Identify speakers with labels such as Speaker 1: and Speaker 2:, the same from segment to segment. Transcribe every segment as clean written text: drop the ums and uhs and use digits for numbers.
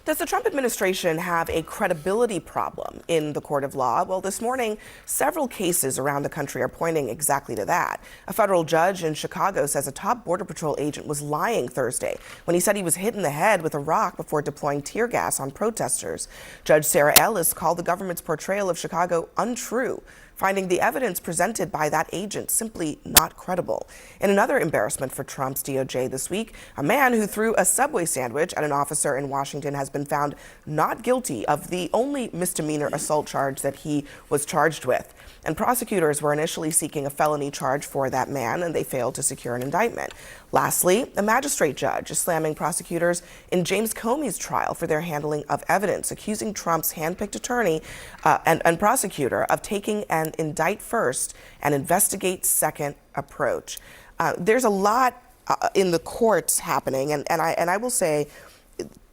Speaker 1: Does the Trump administration have a credibility problem in the court of law? Well, this morning, several cases around the country are pointing exactly to that. A federal judge in Chicago says a top Border Patrol agent was lying Thursday when he said he was hit in the head with a rock before deploying tear gas on protesters. Judge Sarah Ellis called the government's portrayal of Chicago untrue, finding the evidence presented by that agent simply not credible. In another embarrassment for Trump's DOJ this week, a man who threw a Subway sandwich at an officer in Washington has been found not guilty of the only misdemeanor assault charge that he was charged with. And prosecutors were initially seeking a felony charge for that man, and they failed to secure an indictment. Lastly, a magistrate judge is slamming prosecutors in James Comey's trial for their handling of evidence, accusing Trump's handpicked attorney and prosecutor of taking an indict first and investigate second approach. There's a lot in the courts happening, and I will say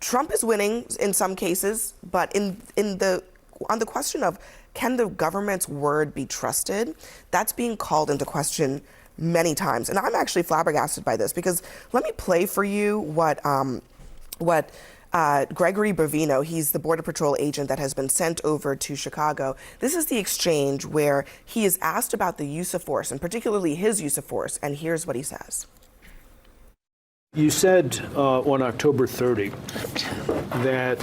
Speaker 1: Trump is winning in some cases, but on the question of can the government's word be trusted, that's being called into question many times. And I'm actually flabbergasted by this, because let me play for you what Gregory Bovino, he's the Border Patrol agent that has been sent over to Chicago. This is the exchange where he is asked about the use of force, and particularly his use of force, and here's what he says.
Speaker 2: You said on October 30 that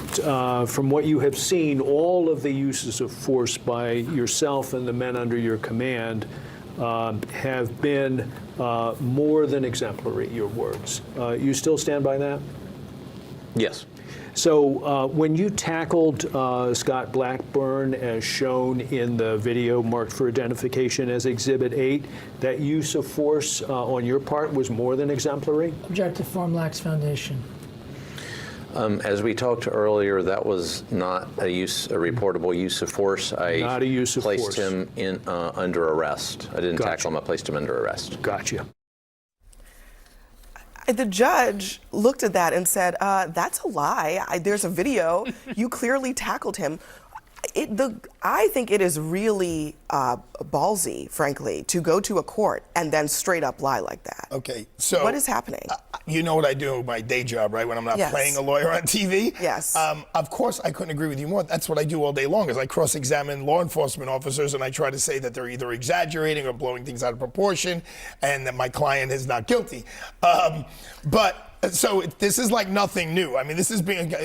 Speaker 2: from what you have seen, all of the uses of force by yourself and the men under your command have been more than exemplary, your words. You still stand by that?
Speaker 3: Yes.
Speaker 2: So when you tackled Scott Blackburn, as shown in the video marked for identification as Exhibit 8, that use of force on your part was more than exemplary?
Speaker 4: Objective form lacks foundation.
Speaker 3: As we talked earlier, that was not a reportable use of force.
Speaker 2: Not a use of force.
Speaker 3: Placed him in under arrest. I didn't tackle him. I placed him under arrest.
Speaker 2: Gotcha.
Speaker 1: The judge looked at that and said, that's a lie. There's a video. You clearly tackled him. I think it is really ballsy, frankly, to go to a court and then straight up lie like that.
Speaker 5: Okay, so
Speaker 1: what is happening?
Speaker 5: You know what I do, my day job, right? When I'm not playing a lawyer on TV.
Speaker 1: Yes.
Speaker 5: Of course, I couldn't agree with you more. That's what I do all day long. Is I cross-examine law enforcement officers, and I try to say that they're either exaggerating or blowing things out of proportion, and that my client is not guilty. So this is like nothing new. I mean, this is being,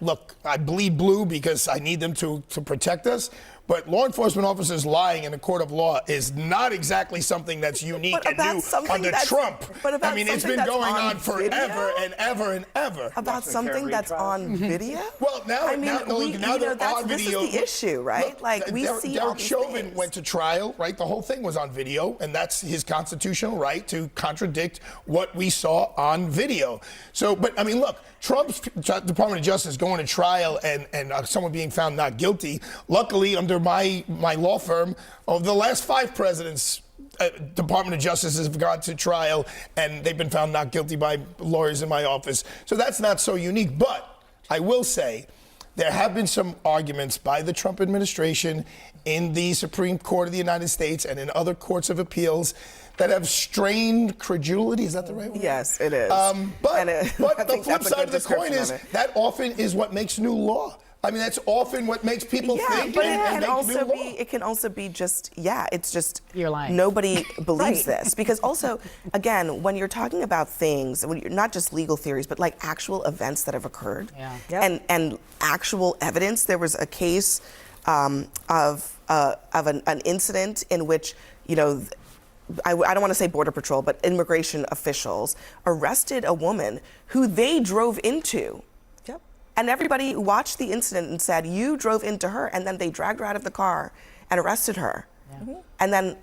Speaker 5: look, I bleed blue because I need them to protect us. But law enforcement officers lying in a court of law is not exactly something that's unique and new under Trump. I mean, it's been going on forever and ever and ever.
Speaker 1: About something that's on video?
Speaker 5: Well, now they're on video.
Speaker 1: This is the issue, right?
Speaker 5: Look,
Speaker 1: like we see
Speaker 5: Derek Chauvin went to trial, right? The whole thing was on video, and that's his constitutional right to contradict what we saw on video. So, but I mean, look, Trump's Department of Justice going to trial and someone being found not guilty. Luckily, under my law firm, of the last 5 presidents, Department of Justice has gone to trial and they've been found not guilty by lawyers in my office. So that's not so unique. But I will say there have been some arguments by the Trump administration in the Supreme Court of the United States and in other courts of appeals that have strained credulity. Is that the right word?
Speaker 1: Yes, it is.
Speaker 5: But the flip side of the coin is that often is what makes new law. I mean, that's often what makes people think.
Speaker 1: But it can also be just, it's just
Speaker 4: you're lying.
Speaker 1: Nobody believes this. Because also, again, when you're talking about things, when you're not just legal theories, but like actual events that have occurred and actual evidence. There was a case of an incident in which, I don't want to say Border Patrol, but immigration officials arrested a woman who they drove into. And everybody watched the incident and said, you drove into her, and then they dragged her out of the car and arrested her. And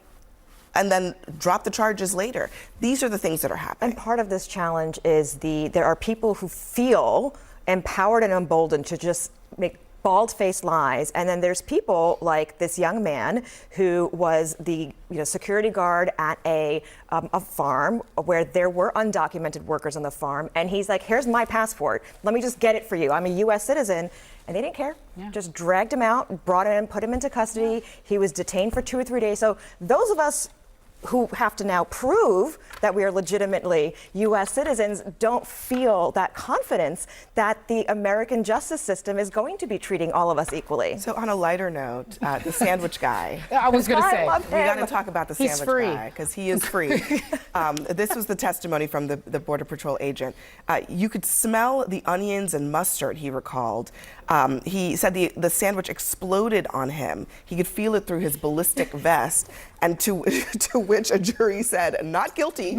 Speaker 1: then dropped the charges later. These are the things that are happening.
Speaker 6: And part of this challenge is there are people who feel empowered and emboldened to just make bald-faced lies, and then there's people like this young man who was the security guard at a farm where there were undocumented workers on the farm, and he's like, here's my passport, let me just get it for you, I'm a U.S. citizen, and they didn't care. Just dragged him out, brought him in, put him into custody. He was detained for 2 or 3 days. So those of us who have to now prove that we are legitimately U.S. citizens don't feel that confidence that the American justice system is going to be treating all of us equally.
Speaker 1: So on a lighter note, the sandwich guy.
Speaker 7: I was going to
Speaker 6: I
Speaker 7: say.
Speaker 6: love
Speaker 1: We got
Speaker 6: him.
Speaker 1: to talk about the
Speaker 7: He's
Speaker 1: sandwich
Speaker 7: free.
Speaker 1: guy because he is free. This was the testimony from the Border Patrol agent. You could smell the onions and mustard, he recalled. He said the sandwich exploded on him. He could feel it through his ballistic vest, and to which a jury said, not guilty.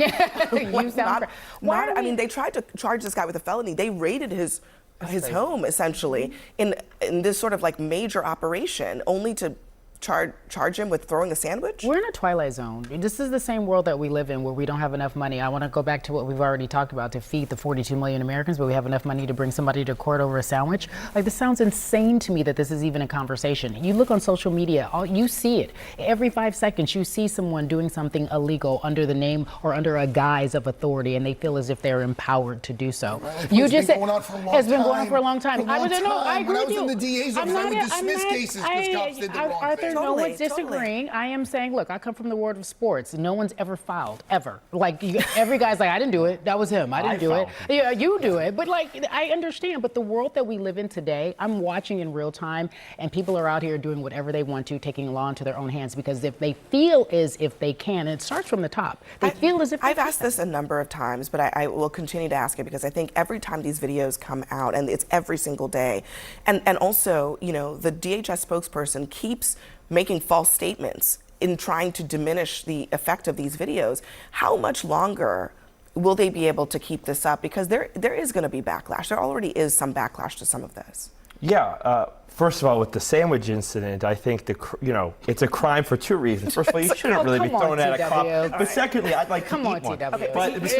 Speaker 7: You sound
Speaker 1: I mean, they tried to charge this guy with a felony. They raided his home, essentially, in this sort of like major operation, only to charge him with throwing a sandwich?
Speaker 7: We're in a twilight zone. This is the same world that we live in where we don't have enough money. I want to go back to what we've already talked about to feed the 42 million Americans, but we have enough money to bring somebody to court over a sandwich. Like, this sounds insane to me that this is even a conversation. You look on social media, you see it. Every 5 seconds, you see someone doing something illegal under the name or under a guise of authority, and they feel as if they're empowered to do so.
Speaker 5: It's been going on for a long
Speaker 7: It's been
Speaker 5: time.
Speaker 7: going on for a long time. I agree
Speaker 5: When I
Speaker 7: with
Speaker 5: was
Speaker 7: you.
Speaker 5: in the DA's office, I would dismiss cases because cops did the wrong
Speaker 7: Arthur,
Speaker 5: thing.
Speaker 7: no
Speaker 1: Totally,
Speaker 7: one's disagreeing. I am saying, look, I come from the world of sports. No one's ever fouled, ever. Like, every guy's like, I didn't do it. That was him. I didn't do it. Yeah, you do it. But, like, I understand. But the world that we live in today, I'm watching in real time, and people are out here doing whatever they want to, taking law into their own hands, because if they feel as if they can, and it starts from the top, they feel as if they
Speaker 1: I've
Speaker 7: can.
Speaker 1: asked this a number of times, but I will continue to ask it because I think every time these videos come out, and it's every single day, and also, you know, the DHS spokesperson keeps making false statements in trying to diminish the effect of these videos. How much longer will they be able to keep this up? Because there is going to be backlash. There already is some backlash to some of this.
Speaker 8: Yeah. First of all, with the sandwich incident, I think it's a crime for two reasons. First of all, you shouldn't really be
Speaker 7: come
Speaker 8: throwing
Speaker 7: on,
Speaker 8: at a cop.
Speaker 7: TW.
Speaker 8: But secondly, I'd like
Speaker 7: Come
Speaker 8: to
Speaker 7: on,
Speaker 8: eat one.
Speaker 7: TW. Okay,
Speaker 8: But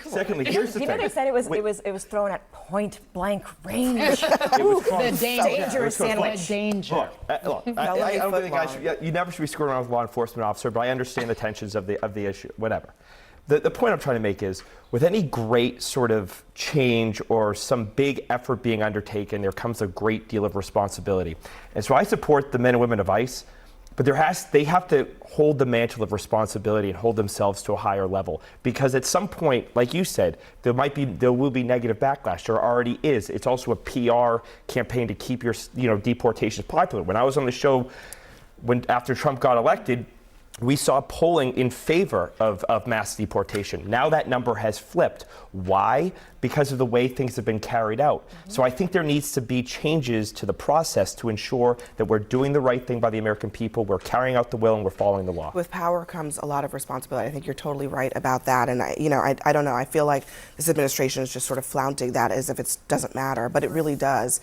Speaker 8: secondly, here's the
Speaker 6: You
Speaker 8: thing.
Speaker 6: know, they said it was thrown at point blank range.
Speaker 7: The danger.
Speaker 6: Dangerous sandwich.
Speaker 7: The danger.
Speaker 8: Look, I don't think you never should be screwing around with a law enforcement officer, but I understand the tensions of the issue, whatever. The point I'm trying to make is, with any great sort of change or some big effort being undertaken, there comes a great deal of responsibility. And so I support the men and women of ICE, but they have to hold the mantle of responsibility and hold themselves to a higher level. Because at some point, like you said, there will be negative backlash. There already is. It's also a PR campaign to keep your deportations popular. When I was on the show after Trump got elected, we saw polling in favor of mass deportation. Now that number has flipped. Why? Because of the way things have been carried out. So I think there needs to be changes to the process to ensure that we're doing the right thing by the American people, we're carrying out the will, and we're following the law.
Speaker 1: With power comes a lot of responsibility. I think you're totally right about that. And I don't know. I feel like this administration is just sort of flaunting that as if it doesn't matter, but it really does.